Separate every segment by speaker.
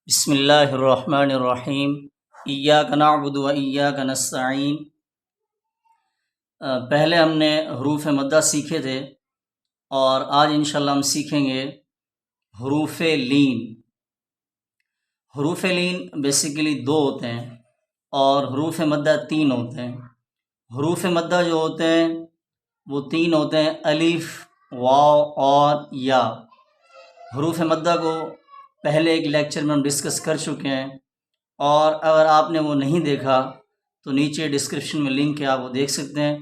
Speaker 1: بسم اللہ الرحمن الرحیم ایاک نعبد و ایاک نستعین۔ پہلے ہم نے حروف مدہ سیکھے تھے اور آج انشاءاللہ ہم سیکھیں گے حروف لین۔ حروف لین بیسیکلی دو ہوتے ہیں اور حروف مدہ تین ہوتے ہیں۔ حروف مدہ جو ہوتے ہیں وہ تین ہوتے ہیں، الف، واو اور یا۔ حروف مدہ کو پہلے ایک لیکچر میں ہم ڈسکس کر چکے ہیں، اور اگر آپ نے وہ نہیں دیکھا تو نیچے ڈسکرپشن میں لنک ہے، آپ وہ دیکھ سکتے ہیں۔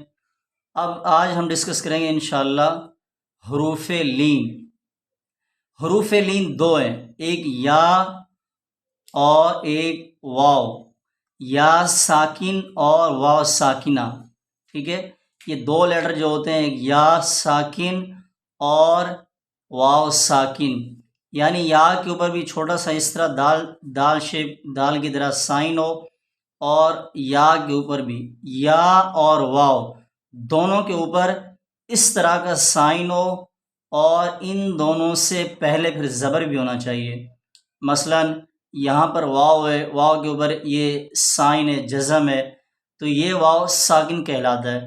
Speaker 1: اب آج ہم ڈسکس کریں گے انشاءاللہ حروف لین۔ حروف لین دو ہیں، ایک یا اور ایک واو، یا ساکن اور واو ساکنہ، ٹھیک ہے۔ یہ دو لیٹر جو ہوتے ہیں، ایک یا ساکن اور واو ساکن، یعنی یا کے اوپر بھی چھوٹا سا اس طرح دال شیپ، دال کی طرح سائن ہو، اور یا کے اوپر بھی، یا اور واو دونوں کے اوپر اس طرح کا سائن ہو، اور ان دونوں سے پہلے پھر زبر بھی ہونا چاہیے۔ مثلا یہاں پر واو ہے، واو کے اوپر یہ سائن ہے، جزم ہے، تو یہ واو ساکن کہلاتا ہے۔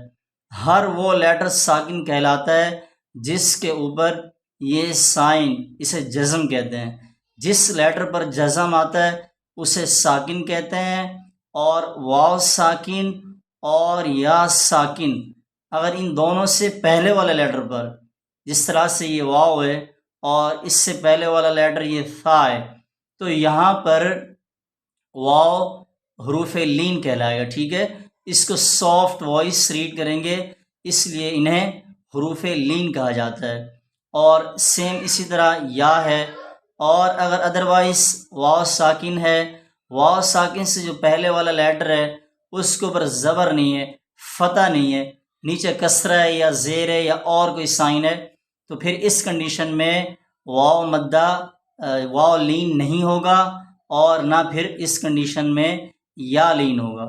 Speaker 1: ہر وہ لیٹر ساکن کہلاتا ہے جس کے اوپر یہ سائن، اسے جزم کہتے ہیں۔ جس لیٹر پر جزم آتا ہے اسے ساکن کہتے ہیں، اور واو ساکن اور یا ساکن اگر ان دونوں سے پہلے والے لیٹر پر، جس طرح سے یہ واو ہے اور اس سے پہلے والا لیٹر یہ تھا ہے، تو یہاں پر واو حروف لین کہلائے گا، ٹھیک ہے۔ اس کو سافٹ وائس ریڈ کریں گے، اس لیے انہیں حروف لین کہا جاتا ہے۔ اور سیم اسی طرح یا ہے، اور اگر ادروائز واو ساکن ہے، واو ساکن سے جو پہلے والا لیٹر ہے اس کے اوپر زبر نہیں ہے، فتح نہیں ہے، نیچے کسرہ ہے یا زیر ہے یا اور کوئی سائن ہے، تو پھر اس کنڈیشن میں واو مدہ واو لین نہیں ہوگا، اور نہ پھر اس کنڈیشن میں یا لین ہوگا۔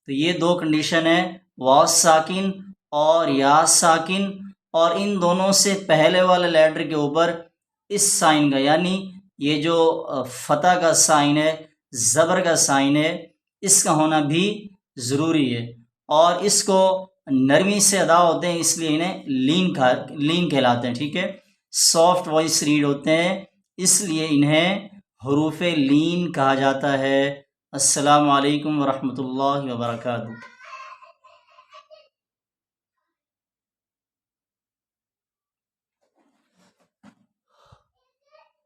Speaker 1: تو یہ دو کنڈیشن ہیں، واو ساکن اور یا ساکن، اور ان دونوں سے پہلے والے لیٹر کے اوپر اس سائن کا، یعنی یہ جو فتح کا سائن ہے، زبر کا سائن ہے، اس کا ہونا بھی ضروری ہے، اور اس کو نرمی سے ادا ہوتے ہیں، اس لیے انہیں لین کہلاتے ہیں، ٹھیک ہے۔ سافٹ وائس ریڈ ہوتے ہیں، اس لیے انہیں حروف لین کہا جاتا ہے۔ السلام علیکم ورحمۃ اللہ وبرکاتہ۔